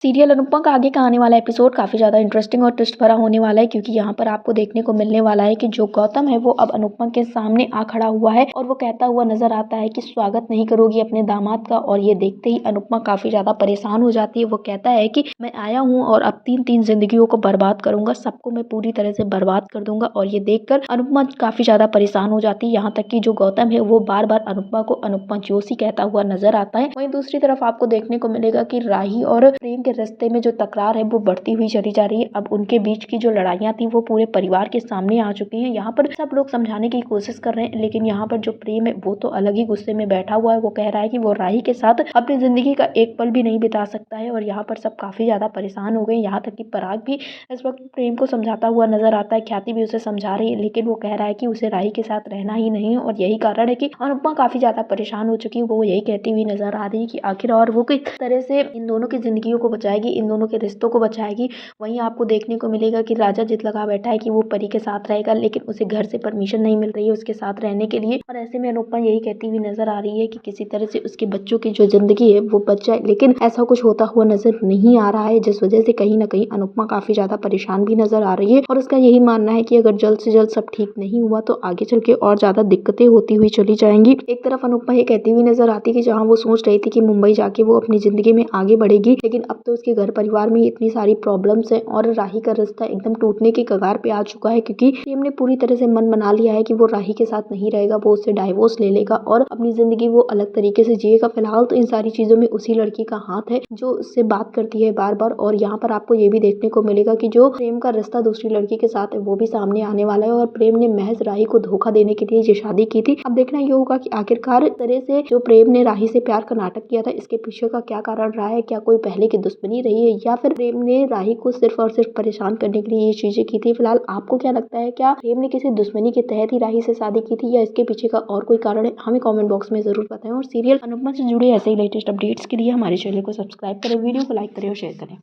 Serial Anupama का आगे का आने वाला एपिसोड काफ़ी ज़्यादा इंटरेस्टिंग और ट्विस्ट भरा होने वाला है, क्योंकि यहाँ पर आपको देखने को मिलने वाला है कि जो गौतम है वो अब अनुपमा के सामने आ खड़ा हुआ है और वो कहता हुआ नजर आता है कि स्वागत नहीं करोगी अपने दामाद का। और ये देखते ही अनुपमा काफ़ी ज़्यादा परेशान हो जाती है। वो कहता है कि मैं आया हूँ और अब तीन तीन जिंदगियों को बर्बाद करूंगा, सबको मैं पूरी तरह से बर्बाद कर दूंगा। और ये देखकर अनुपमा काफ़ी ज़्यादा परेशान हो जाती है। यहाँ तक कि जो गौतम है वो बार बार अनुपमा को अनुपमा जोशी कहता हुआ नजर आता है। वहीं दूसरी तरफ आपको देखने को मिलेगा कि राही और प्रेम के रिश्ते में जो तकरार है वो बढ़ती हुई चली जा रही है। अब उनके बीच की जो लड़ाइयाँ थी वो पूरे परिवार के सामने आ चुकी हैं। यहाँ पर सब लोग समझाने की कोशिश कर रहे हैं, लेकिन यहाँ पर जो प्रेम है वो तो अलग ही गुस्से में बैठा हुआ है। वो कह रहा है कि वो राही के साथ अपनी जिंदगी का एक पल भी नहीं बिता सकता है। और यहाँ पर सब काफी ज्यादा परेशान हो गए। यहाँ तक कि पराग भी इस वक्त प्रेम को समझाता हुआ नजर आता है। ख्याति भी उसे समझा रही है, लेकिन वो कह रहा है कि उसे राही के साथ रहना ही नहीं है। और यही कारण है कि अनुपमा काफी ज्यादा परेशान हो चुकी है। वो यही कहती हुई नजर आ रही है कि आखिर और वो किस तरह से इन दोनों की जिंदगियों को बचाएगी, इन दोनों के रिश्तों को बचाएगी। वहीं आपको देखने को मिलेगा कि राजा जिद लगा बैठा है कि वो परी के साथ रहेगा, लेकिन उसे घर से परमिशन नहीं मिल रही है उसके साथ रहने के लिए। और ऐसे में अनुपमा यही कहती हुई नजर आ रही है कि किसी तरह से उसके बच्चों की जो जिंदगी है वो बच जाए, लेकिन ऐसा कुछ होता हुआ नजर नहीं आ रहा है, जिस वजह से कहीं ना कहीं अनुपमा काफी ज्यादा परेशान भी नजर आ रही है। और उसका यही मानना है कि अगर जल्द से जल्द सब ठीक नहीं हुआ तो आगे चल के और ज्यादा दिक्कतें होती हुई चली जाएंगी। एक तरफ अनुपमा ये कहती हुई नजर आती है कि जहाँ वो सोच रही थी कि मुंबई जाके वो अपनी जिंदगी में आगे बढ़ेगी, लेकिन अब तो उसके घर परिवार में इतनी सारी प्रॉब्लम्स है और राही का रिश्ता एकदम टूटने के कगार पे आ चुका है, क्योंकि प्रेम ने पूरी तरह से मन बना लिया है कि वो राही के साथ नहीं रहेगा, वो उससे डाइवोर्स ले लेगा और अपनी जिंदगी वो अलग तरीके से जिएगा। फिलहाल तो इन सारी चीजों में उसी लड़की का हाथ है जो उससे बात करती है बार बार। और यहाँ पर आपको ये भी देखने को मिलेगा कि जो प्रेम का रिश्ता दूसरी लड़की के साथ है वो भी सामने आने वाला है और प्रेम ने महज राही को धोखा देने के लिए ये शादी की थी। अब देखना ये होगा कि आखिरकार तरह से जो प्रेम ने राही से प्यार का नाटक किया था इसके पीछे का क्या कारण रहा है। क्या कोई पहले की दुश्मनी रही है या फिर प्रेम ने राही को सिर्फ और सिर्फ परेशान करने के लिए ये चीजें की थी। फिलहाल आपको क्या लगता है, क्या प्रेम ने किसी दुश्मनी के तहत ही राही से शादी की थी या इसके पीछे का और कोई कारण है? हमें कमेंट बॉक्स में जरूर बताएं। और सीरियल अनुपमा से जुड़े ऐसे ही लेटेस्ट अपडेट्स के लिए हमारे चैनल को सब्सक्राइब करें, वीडियो को लाइक करें और शेयर करें।